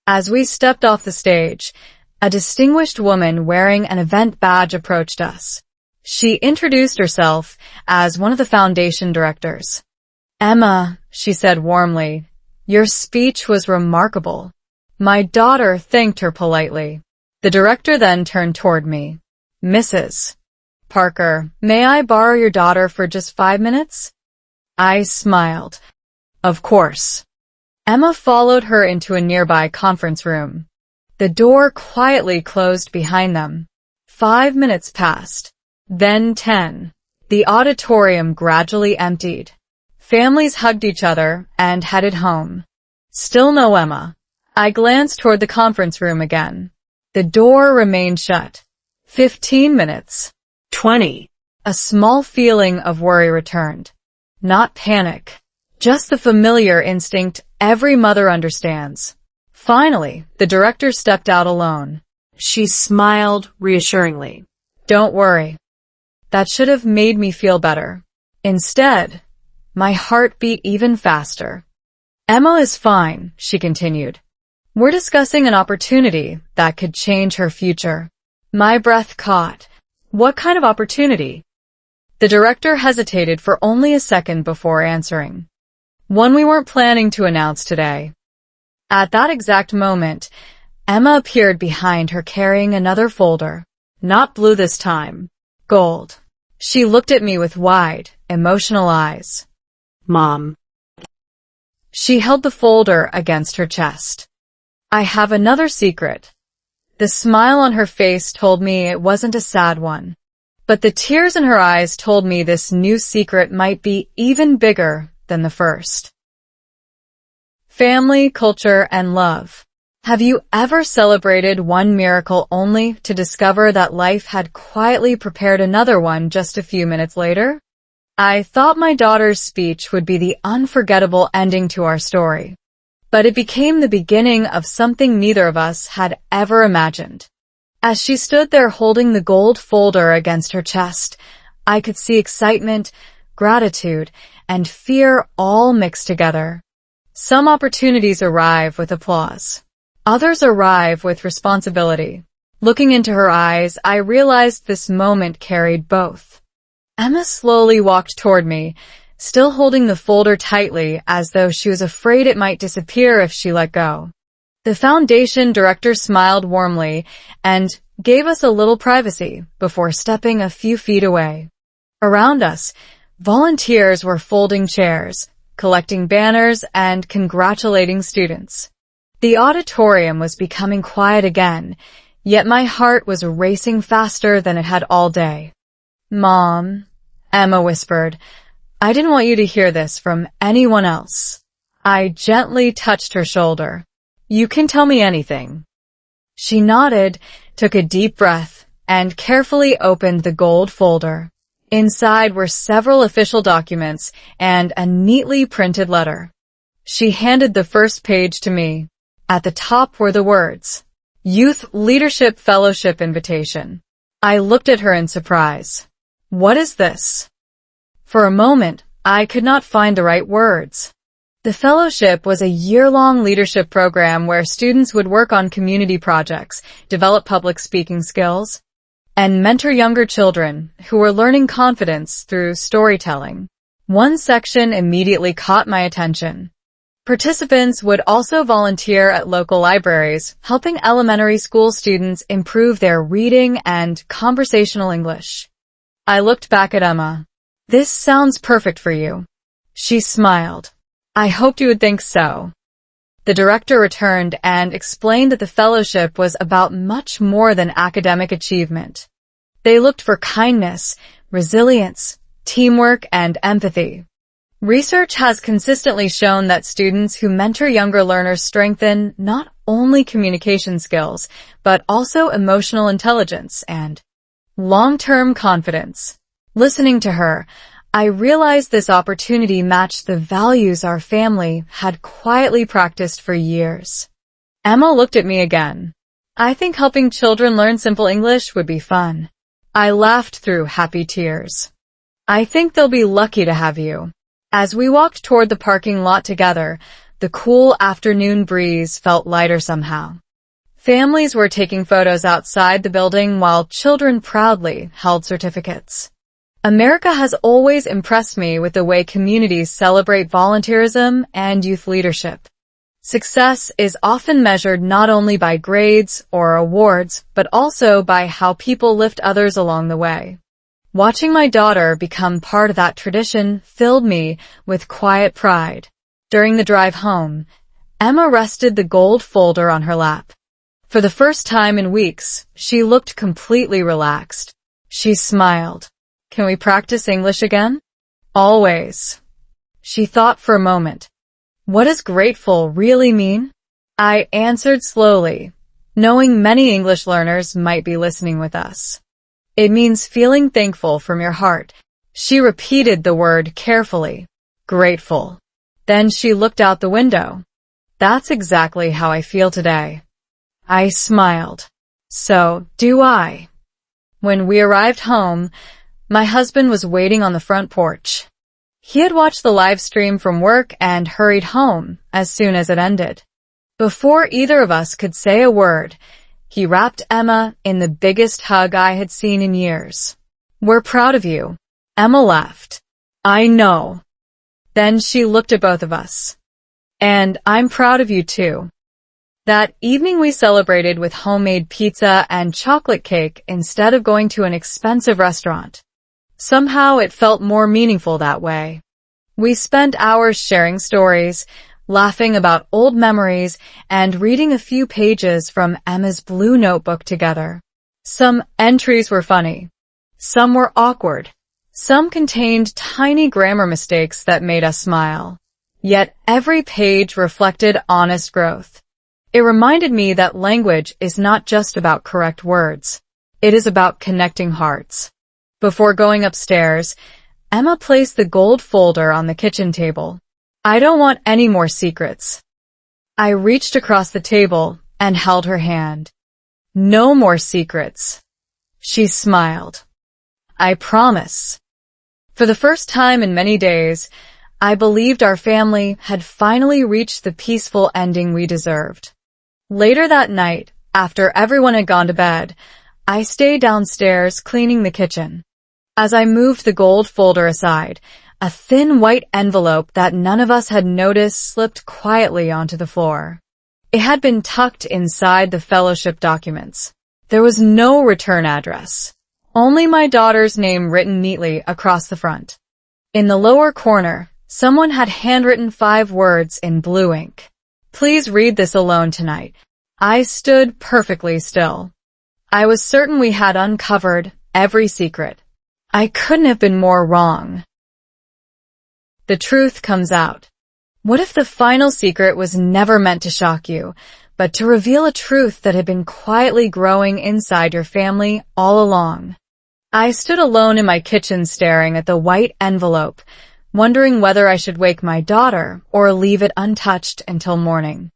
As we stepped off the stage, a distinguished woman wearing an event badge approached us. She introduced herself as one of the foundation directors. Emma, she said warmly, your speech was remarkable. My daughter thanked her politely. The director then turned toward me. Mrs. Parker, may I borrow your daughter for just 5 minutes? I smiled. Of course. Emma followed her into a nearby conference room. The door quietly closed behind them. 5 minutes passed. Then 10. The auditorium gradually emptied. Families hugged each other and headed home. Still no Emma. I glanced toward the conference room again. The door remained shut. 15 minutes. 20. A small feeling of worry returned. Not panic. Just the familiar instinct every mother understands. Finally, the director stepped out alone. She smiled reassuringly. Don't worry. That should have made me feel better. Instead, my heart beat even faster. Emma is fine, she continued. We're discussing an opportunity that could change her future. My breath caught. What kind of opportunity? The director hesitated for only a second before answering. One we weren't planning to announce today. At that exact moment, Emma appeared behind her carrying another folder. Not blue this time. Gold. She looked at me with wide, emotional eyes. Mom. She held the folder against her chest. I have another secret. The smile on her face told me it wasn't a sad one. But the tears in her eyes told me this new secret might be even bigger than the first. Family, culture, and love. Have you ever celebrated one miracle only to discover that life had quietly prepared another one just a few minutes later? I thought my daughter's speech would be the unforgettable ending to our story. But it became the beginning of something neither of us had ever imagined. As she stood there holding the gold folder against her chest, I could see excitement, gratitude, and fear all mixed together. Some opportunities arrive with applause. Others arrive with responsibility. Looking into her eyes, I realized this moment carried both. Emma slowly walked toward me, still holding the folder tightly as though she was afraid it might disappear if she let go. The foundation director smiled warmly and gave us a little privacy before stepping a few feet away. Around us, volunteers were folding chairs, collecting banners, and congratulating students. The auditorium was becoming quiet again, yet my heart was racing faster than it had all day. "Mom," Emma whispered, "I didn't want you to hear this from anyone else." I gently touched her shoulder. "You can tell me anything." She nodded, took a deep breath, and carefully opened the gold folder. Inside were several official documents and a neatly printed letter. She handed the first page to me. At the top were the words, "Youth Leadership Fellowship Invitation." I looked at her in surprise. "What is this?" For a moment, I could not find the right words. The fellowship was a year-long leadership program where students would work on community projects, develop public speaking skills, and mentor younger children who were learning confidence through storytelling. One section immediately caught my attention. Participants would also volunteer at local libraries, helping elementary school students improve their reading and conversational English. I looked back at Emma. "This sounds perfect for you." She smiled. "I hoped you would think so." The director returned and explained that the fellowship was about much more than academic achievement. They looked for kindness, resilience, teamwork, and empathy. Research has consistently shown that students who mentor younger learners strengthen not only communication skills, but also emotional intelligence and long-term confidence. Listening to her, I realized this opportunity matched the values our family had quietly practiced for years. Emma looked at me again. "I think helping children learn simple English would be fun." I laughed through happy tears. "I think they'll be lucky to have you." As we walked toward the parking lot together, the cool afternoon breeze felt lighter somehow. Families were taking photos outside the building while children proudly held certificates. America has always impressed me with the way communities celebrate volunteerism and youth leadership. Success is often measured not only by grades or awards, but also by how people lift others along the way. Watching my daughter become part of that tradition filled me with quiet pride. During the drive home, Emma rested the gold folder on her lap. For the first time in weeks, she looked completely relaxed. She smiled. "Can we practice English again?" "Always." She thought for a moment. "What does grateful really mean?" I answered slowly, knowing many English learners might be listening with us. "It means feeling thankful from your heart." She repeated the word carefully. "Grateful." Then she looked out the window. "That's exactly how I feel today." I smiled. "So do I." When we arrived home, my husband was waiting on the front porch. He had watched the live stream from work and hurried home as soon as it ended. Before either of us could say a word, he wrapped Emma in the biggest hug I had seen in years. "We're proud of you." Emma laughed. "I know." Then she looked at both of us. "And I'm proud of you too." That evening we celebrated with homemade pizza and chocolate cake instead of going to an expensive restaurant. Somehow it felt more meaningful that way. We spent hours sharing stories, laughing about old memories, and reading a few pages from Emma's blue notebook together. Some entries were funny. Some were awkward. Some contained tiny grammar mistakes that made us smile. Yet every page reflected honest growth. It reminded me that language is not just about correct words. It is about connecting hearts. Before going upstairs, Emma placed the gold folder on the kitchen table. "I don't want any more secrets." I reached across the table and held her hand. No more secrets. She smiled. I promise. For the first time in many days, I believed our family had finally reached the peaceful ending we deserved. Later that night, after everyone had gone to bed, I stayed downstairs cleaning the kitchen. As I moved the gold folder aside, a thin white envelope that none of us had noticed slipped quietly onto the floor. It had been tucked inside the fellowship documents. There was no return address, only my daughter's name written neatly across the front. In the lower corner, someone had handwritten 5 words in blue ink. Please read this alone tonight. I stood perfectly still. I was certain we had uncovered every secret. I couldn't have been more wrong. The truth comes out. What if the final secret was never meant to shock you, but to reveal a truth that had been quietly growing inside your family all along? I stood alone in my kitchen staring at the white envelope, wondering whether I should wake my daughter or leave it untouched until morning.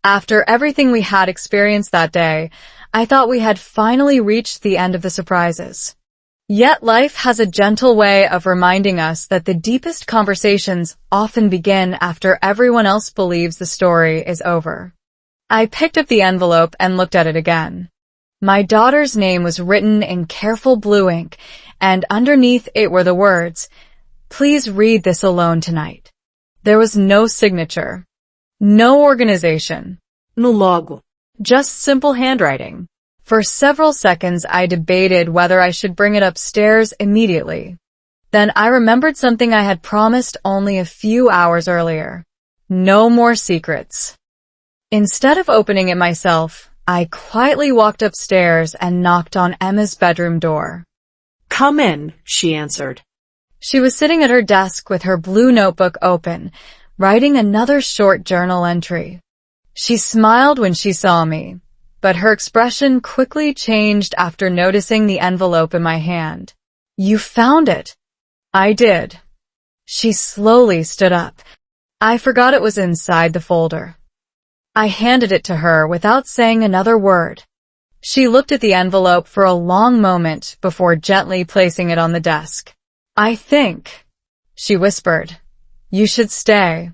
After everything we had experienced that day, I thought we had finally reached the end of the surprises. Yet life has a gentle way of reminding us that the deepest conversations often begin after everyone else believes the story is over. I picked up the envelope and looked at it again. My daughter's name was written in careful blue ink, and underneath it were the words, "Please read this alone tonight." There was no signature, no organization, No logo. just simple handwriting. For several seconds, I debated whether I should bring it upstairs immediately. Then I remembered something I had promised only a few hours earlier. No more secrets. Instead of opening it myself, I quietly walked upstairs and knocked on Emma's bedroom door. Come in, she answered. She was sitting at her desk with her blue notebook open, writing another short journal entry. She smiled when she saw me, but her expression quickly changed after noticing the envelope in my hand. You found it. I did. She slowly stood up. I forgot it was inside the folder. I handed it to her without saying another word. She looked at the envelope for a long moment before gently placing it on the desk. I think, she whispered, you should stay.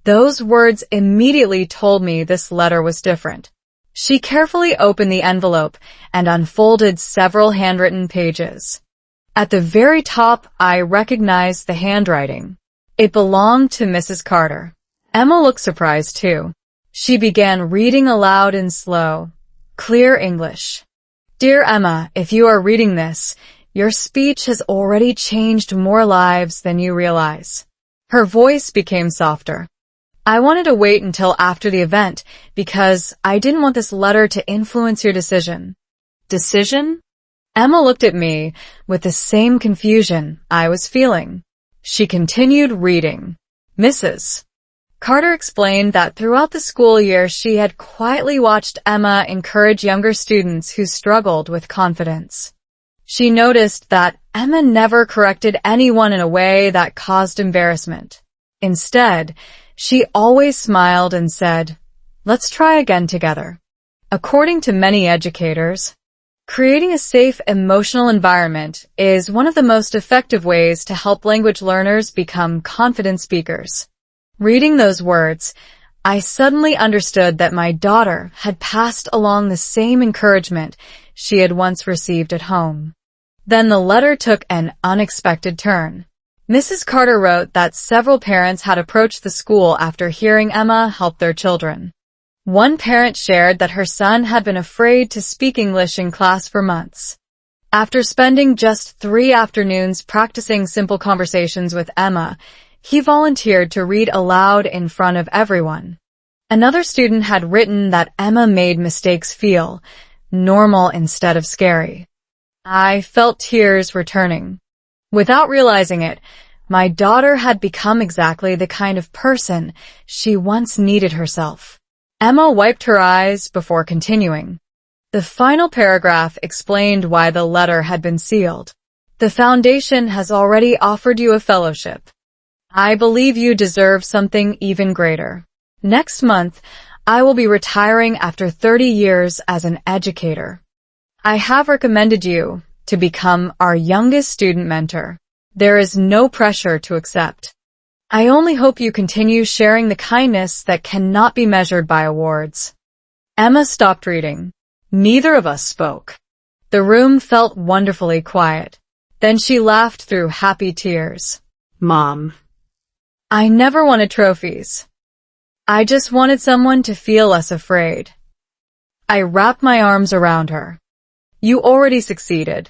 Those words immediately told me this letter was different. She carefully opened the envelope and unfolded several handwritten pages. At the very top, I recognized the handwriting. It belonged to Mrs. Carter. Emma looked surprised too. She began reading aloud in slow, clear English. Dear Emma, if you are reading this, your speech has already changed more lives than you realize. Her voice became softer. I wanted to wait until after the event because I didn't want this letter to influence your decision. Decision? Emma looked at me with the same confusion I was feeling. She continued reading. Mrs. Carter explained that throughout the school year she had quietly watched Emma encourage younger students who struggled with confidence. She noticed that Emma never corrected anyone in a way that caused embarrassment. Instead, she always smiled and said, "Let's try again together." According to many educators, creating a safe emotional environment is one of the most effective ways to help language learners become confident speakers. Reading those words, I suddenly understood that my daughter had passed along the same encouragement she had once received at home. Then the letter took an unexpected turn. Mrs. Carter wrote that several parents had approached the school after hearing Emma help their children. One parent shared that her son had been afraid to speak English in class for months. After spending just 3 afternoons practicing simple conversations with Emma, he volunteered to read aloud in front of everyone. Another student had written that Emma made mistakes feel normal instead of scary. I felt tears returning. Without realizing it, my daughter had become exactly the kind of person she once needed herself. Emma wiped her eyes before continuing. The final paragraph explained why the letter had been sealed. The foundation has already offered you a fellowship. I believe you deserve something even greater. Next month, I will be retiring after 30 years as an educator. I have recommended you to become our youngest student mentor. There is no pressure to accept. I only hope you continue sharing the kindness that cannot be measured by awards." Emma stopped reading. Neither of us spoke. The room felt wonderfully quiet. Then she laughed through happy tears. "Mom." "I never wanted trophies. I just wanted someone to feel less afraid." I wrapped my arms around her. "You already succeeded."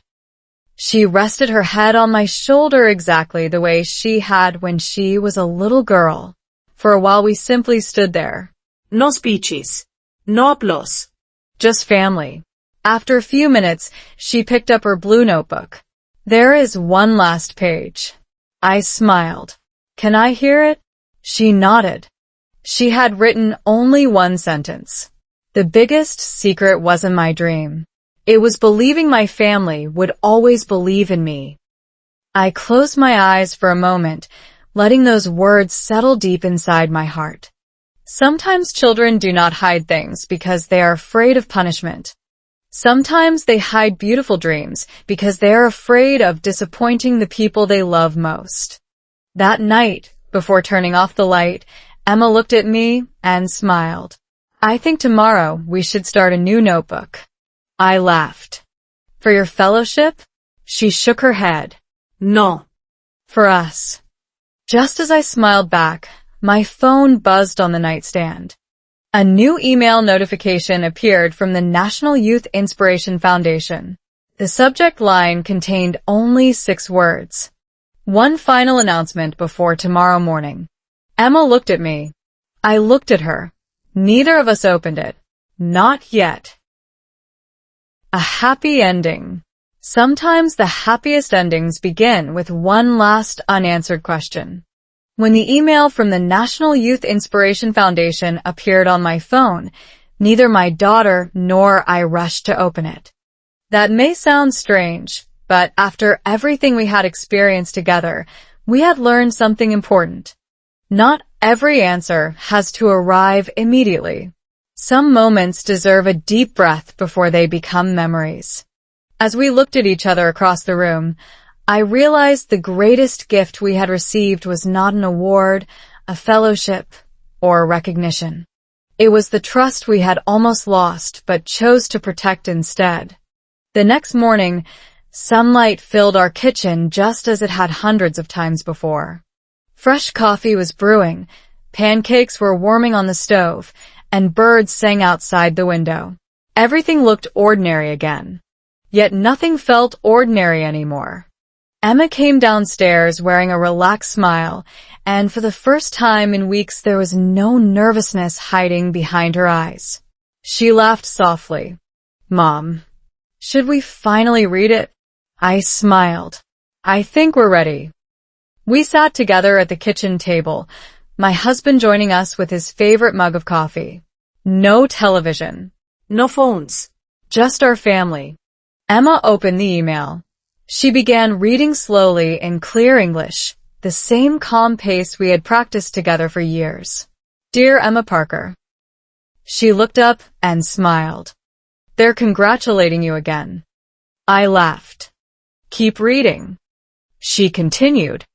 She rested her head on my shoulder exactly the way she had when she was a little girl. For a while we simply stood there. "No speeches. No applause." Just family. After a few minutes, she picked up her blue notebook. "There is one last page." I smiled. "Can I hear it?" She nodded. She had written only one sentence. "The biggest secret wasn't my dream. It was believing my family would always believe in me." I closed my eyes for a moment, letting those words settle deep inside my heart. Sometimes children do not hide things because they are afraid of punishment. Sometimes they hide beautiful dreams because they are afraid of disappointing the people they love most. That night, before turning off the light, Emma looked at me and smiled. "I think tomorrow we should start a new notebook." I laughed. "For your fellowship?" She shook her head. "No." "For us." Just as I smiled back, my phone buzzed on the nightstand. A new email notification appeared from the National Youth Inspiration Foundation. The subject line contained only 6 words. "One final announcement before tomorrow morning." Emma looked at me. I looked at her. Neither of us opened it. Not yet. A happy ending. Sometimes the happiest endings begin with one last unanswered question. When the email from the National Youth Inspiration Foundation appeared on my phone, neither my daughter nor I rushed to open it. That may sound strange, but after everything we had experienced together, we had learned something important. Not every answer has to arrive immediately. Some moments deserve a deep breath before they become memories. As we looked at each other across the room, I realized the greatest gift we had received was not an award, a fellowship, or recognition. It was the trust we had almost lost but chose to protect instead. The next morning, sunlight filled our kitchen just as it had hundreds of times before. Fresh coffee was brewing, pancakes were warming on the stove, and birds sang outside the window. Everything looked ordinary again. Yet nothing felt ordinary anymore. Emma came downstairs wearing a relaxed smile, and for the first time in weeks there was no nervousness hiding behind her eyes. She laughed softly. "Mom, should we finally read it?" I smiled. "I think we're ready." We sat together at the kitchen table, my husband joining us with his favorite mug of coffee. No television. No phones. Just our family. Emma opened the email. She began reading slowly in clear English, the same calm pace we had practiced together for years. "Dear Emma Parker." She looked up and smiled. "They're congratulating you again." I laughed. "Keep reading." She continued.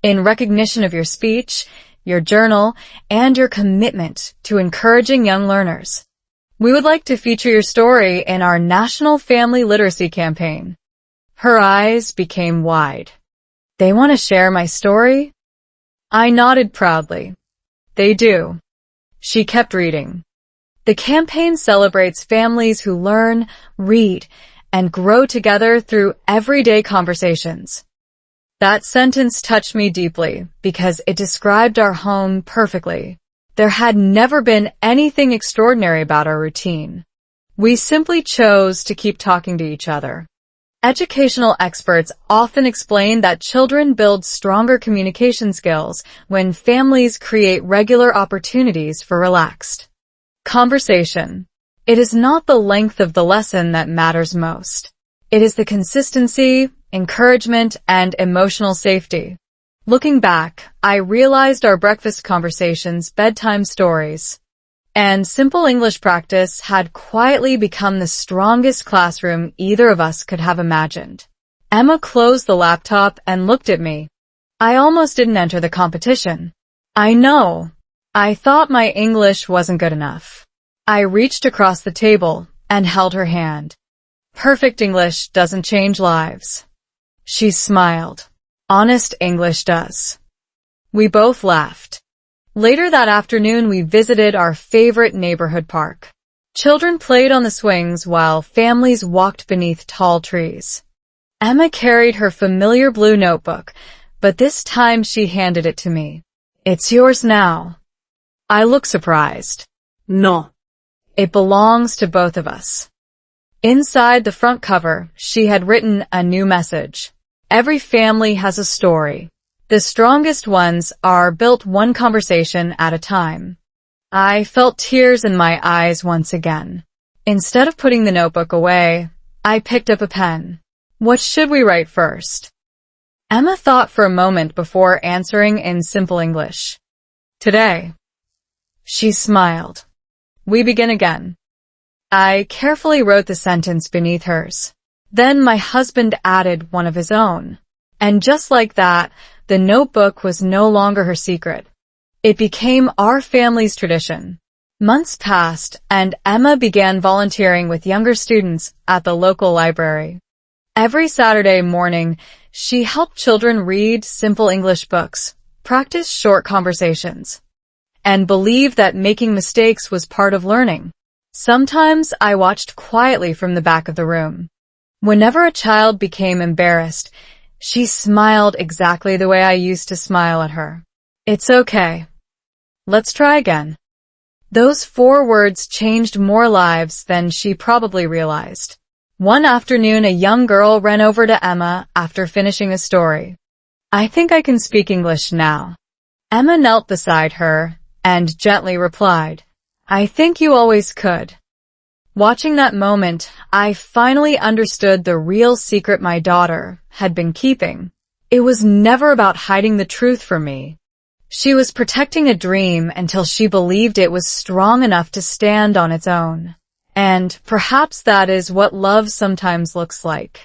"In recognition of your speech, your journal, and your commitment to encouraging young learners, we would like to feature your story in our National Family Literacy Campaign." Her eyes became wide. "They want to share my story?" I nodded proudly. "They do." She kept reading. "The campaign celebrates families who learn, read, and grow together through everyday conversations." That sentence touched me deeply because it described our home perfectly. There had never been anything extraordinary about our routine. We simply chose to keep talking to each other. Educational experts often explain that children build stronger communication skills when families create regular opportunities for relaxed conversation. It is not the length of the lesson that matters most. It is the consistency, encouragement, and emotional safety. Looking back, I realized our breakfast conversations, bedtime stories, and simple English practice had quietly become the strongest classroom either of us could have imagined. Emma closed the laptop and looked at me. I almost didn't enter the competition. I know. I thought my English wasn't good enough. I reached across the table and held her hand. Perfect English doesn't change lives. She smiled. Honest English does. We both laughed. Later that afternoon, we visited our favorite neighborhood park. Children played on the swings while families walked beneath tall trees. Emma carried her familiar blue notebook, but this time she handed it to me. It's yours now. I looked surprised. No. It belongs to both of us. Inside the front cover, she had written a new message. Every family has a story. The strongest ones are built one conversation at a time. I felt tears in my eyes once again. Instead of putting the notebook away, I picked up a pen. What should we write first? Emma thought for a moment before answering in simple English. Today. She smiled. We begin again. I carefully wrote the sentence beneath hers. Then my husband added one of his own. And just like that, the notebook was no longer her secret. It became our family's tradition. Months passed, and Emma began volunteering with younger students at the local library. Every Saturday morning, she helped children read simple English books, practice short conversations, and believed that making mistakes was part of learning. Sometimes I watched quietly from the back of the room. Whenever a child became embarrassed, she smiled exactly the way I used to smile at her. It's okay. Let's try again. Those 4 words changed more lives than she probably realized. One afternoon, a young girl ran over to Emma after finishing a story. I think I can speak English now. Emma knelt beside her and gently replied, I think you always could. Watching that moment, I finally understood the real secret my daughter had been keeping. It was never about hiding the truth from me. She was protecting a dream until she believed it was strong enough to stand on its own. And perhaps that is what love sometimes looks like.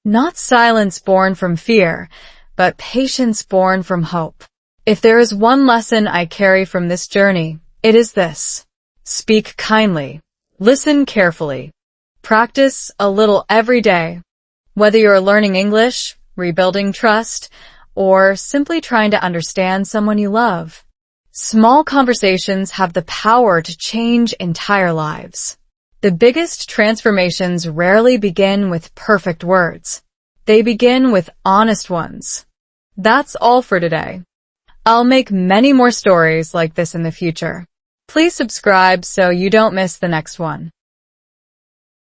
Not silence born from fear, but patience born from hope. If there is one lesson I carry from this journey, it is this. Speak kindly. Listen carefully. Practice a little every day. Whether you're learning English, rebuilding trust, or simply trying to understand someone you love, small conversations have the power to change entire lives. The biggest transformations rarely begin with perfect words. They begin with honest ones. That's all for today. I'll make many more stories like this in the future. Please subscribe so you don't miss the next one.